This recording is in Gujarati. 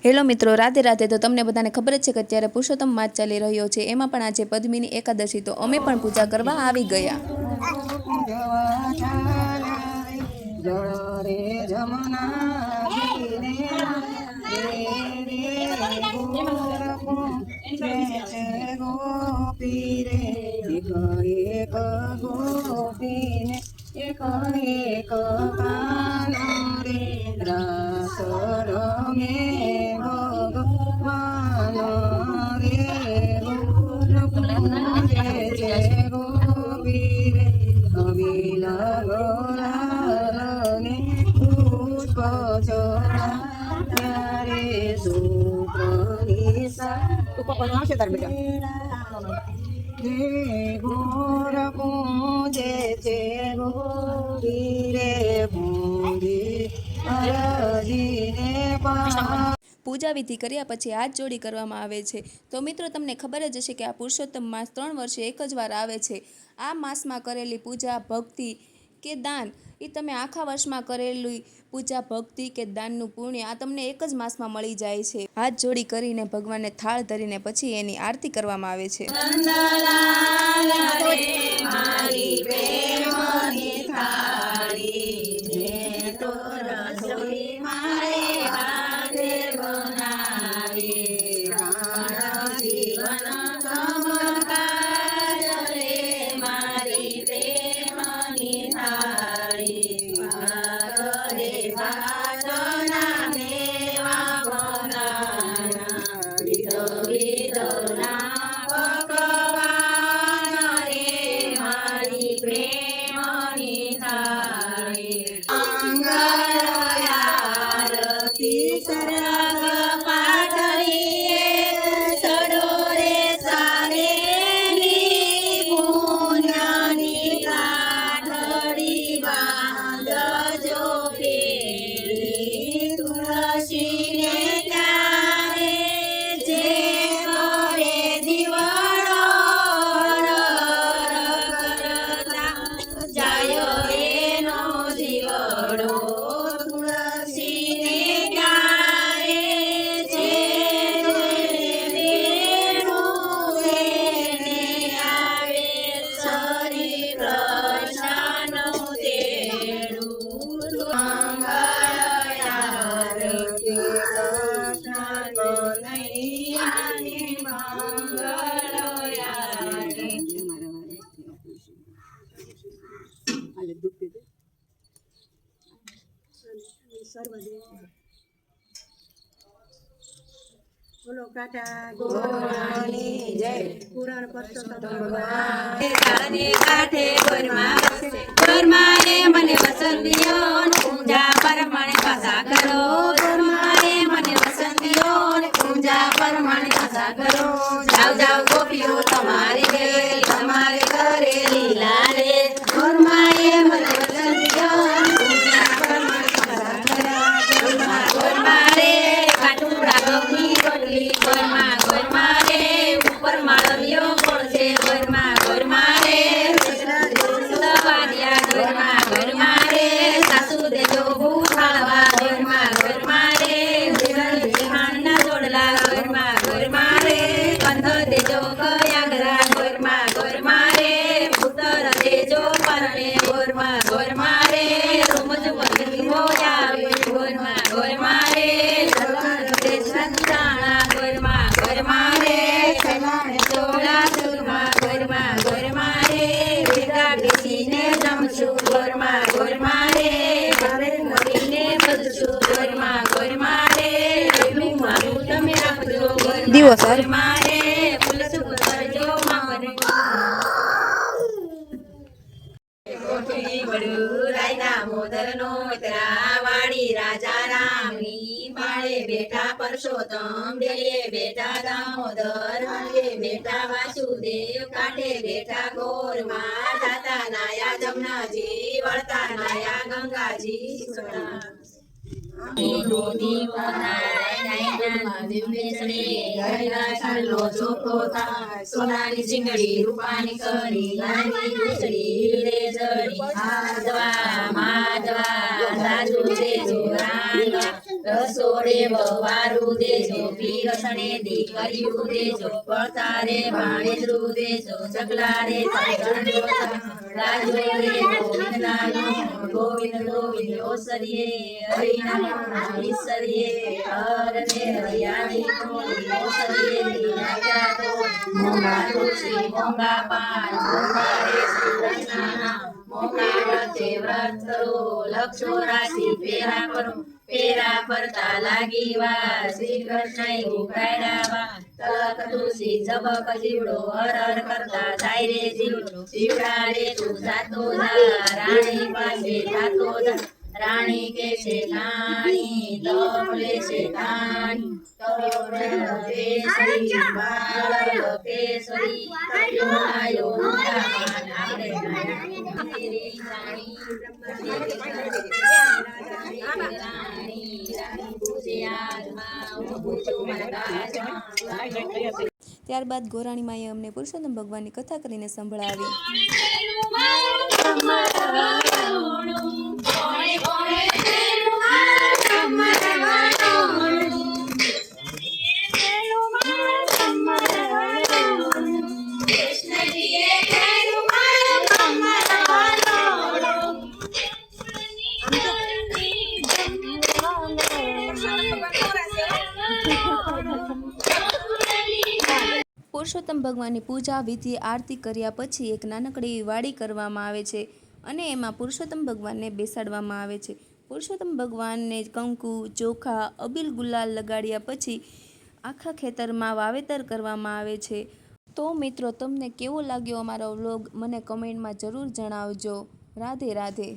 હેલો મિત્રો, રાધે રાધે। તો તમને બધાને ખબર જ છે કે અત્યારે પુરુષોત્તમ માસ ચાલી રહ્યો છે, એમાં પણ આજે પદ્મિની એકાદશી, તો અમે પણ પૂજા કરવા આવી ગયા। પૂજા વિધિ કર્યા પછી હાથ જોડી કરવામાં આવે છે। તો મિત્રો, તમને ખબર જ હશે કે આ પુરુષોત્તમ માસ 3 વર્ષે એક જ વાર આવે છે। આ માસમાં કરેલી પૂજા, ભક્તિ કે દાન, એ તમે આખા વર્ષમાં કરેલી પૂજા, ભક્તિ કે દાનનું પુણ્ય આ તમને એક જ માસમાં મળી જાય છે। હાથ જોડી કરીને ભગવાનને થાળ ધરીને પછી એની આરતી કરવામાં આવે છે। બોલો કાકા ગોરાની જય પુરાણ પરસોત્તમ ભગવાન કાને કાઠે ગોરમાએ મને વસંતિયો પૂજા પરમાણે પાસા કરો ગોરમાએ મને વસંતિયો પૂજા પરમાણે પાસા કરો જાવ જાવ ગોપીઓ તમારી ઘરે તમારે ઘરે લીલા રે ગોરમાએ મને વસંતિયો પૂજા પરમાણે પાસા કરો ગોરમારે કાટુડા ગોપી ગોરમાં ગોરમારે ઉપર માળવીઓ પડશે ગોરમાં ગોરમારે સવાડિયા ગોરમાં ગોરમારે સાસુ દેજો ભૂખાળવા ગોરમાં ગોરમારે હાણના જોડલા ગોરમાં ગોરમારે કંધો દેજો કયાગરા ગોરમાં ગોરમારે પુત્ર દેજો પરણે ગોરમાં ગોરમારે રૂમજ બની હોયા ગોરમાં ગોરમારે સંતાણા ગોરમાં ગોરમારે સલાણ ચોળા સુરમાં ગોરમાં ગોરમારે વેગા બેસીને જમશું ગોરમાં ગોરમારે ઘરે મળીને બધશું ગોરમાં ગોરમારે એટલું મારું તમે આપજો ગોરમાં ગોરમારે પુલસું કરજો મારે કોઠી વડું રાયના મોદરનો વાડી રાજા રામની માળે બેઠા પરસોત્તમ ડેલે બેઠા દામોદર માળે બેઠા વાસુદેવ કાંઠે બેઠા ગોરમાં જાતા નાયા જમનાજી વળતા નાયા ગંગાજી સોનાની ચીંગડી રૂપાની કરી માધવા સાજુ રસોડે વવારું દેજો, પીરસણે દીકરીયું દેજો, પડતારે ભાણેજરું દેજો, ચકલા રે રાજો રે ગોવિંદનાનું, ગોવિંદ ગોવિંદ ઓસરીએ, હરિનામ ઈશ્વરીએ, હર ને હરિયાળી ઓસરીએ, રાજા તો મોંઘા તુલસી, મોંઘા પાન, મોંઘા રે શ્રી કૃષ્ણના, મોંઘા વ્રતે વ્રત કરો, લક્ષો રાશિ પેરા કરો, પેરા ફરતા લાગી વાર, શ્રી કૃષ્ણ ઉઘાડ્યા વાર, તલક તુલસી ઝબક જીવડો, હર હર કરતા જાય રે જીવડો, જીવડાડે તું જાતો જા, રાણી પાસે જાતો જા, રાણી કે છે રાણી, તપ લે છે રાણી, કેસરી બાળ કેસરી, આયો ઉદામાન આપણે રાણી, ત્યારબાદ ગોરાણી માએ અમને પુરુષોત્તમ ભગવાનની કથા કરીને સંભળાવી. પુરુષોત્તમ ભગવાનની પૂજા વિધિ આરતી કર્યા પછી એક નાનકડી એવી વાડી કરવામાં આવે છે અને એમાં પુરુષોત્તમ ભગવાનને બેસાડવામાં આવે છે. પુરુષોત્તમ ભગવાનને કંકુ, ચોખા, અબીલ ગુલાલ લગાડ્યા પછી આખા ખેતરમાં વાવેતર કરવામાં આવે છે. તો મિત્રો, તમને કેવો લાગ્યો અમારો વ્લોગ મને કમેન્ટમાં જરૂર જણાવજો. રાધે રાધે.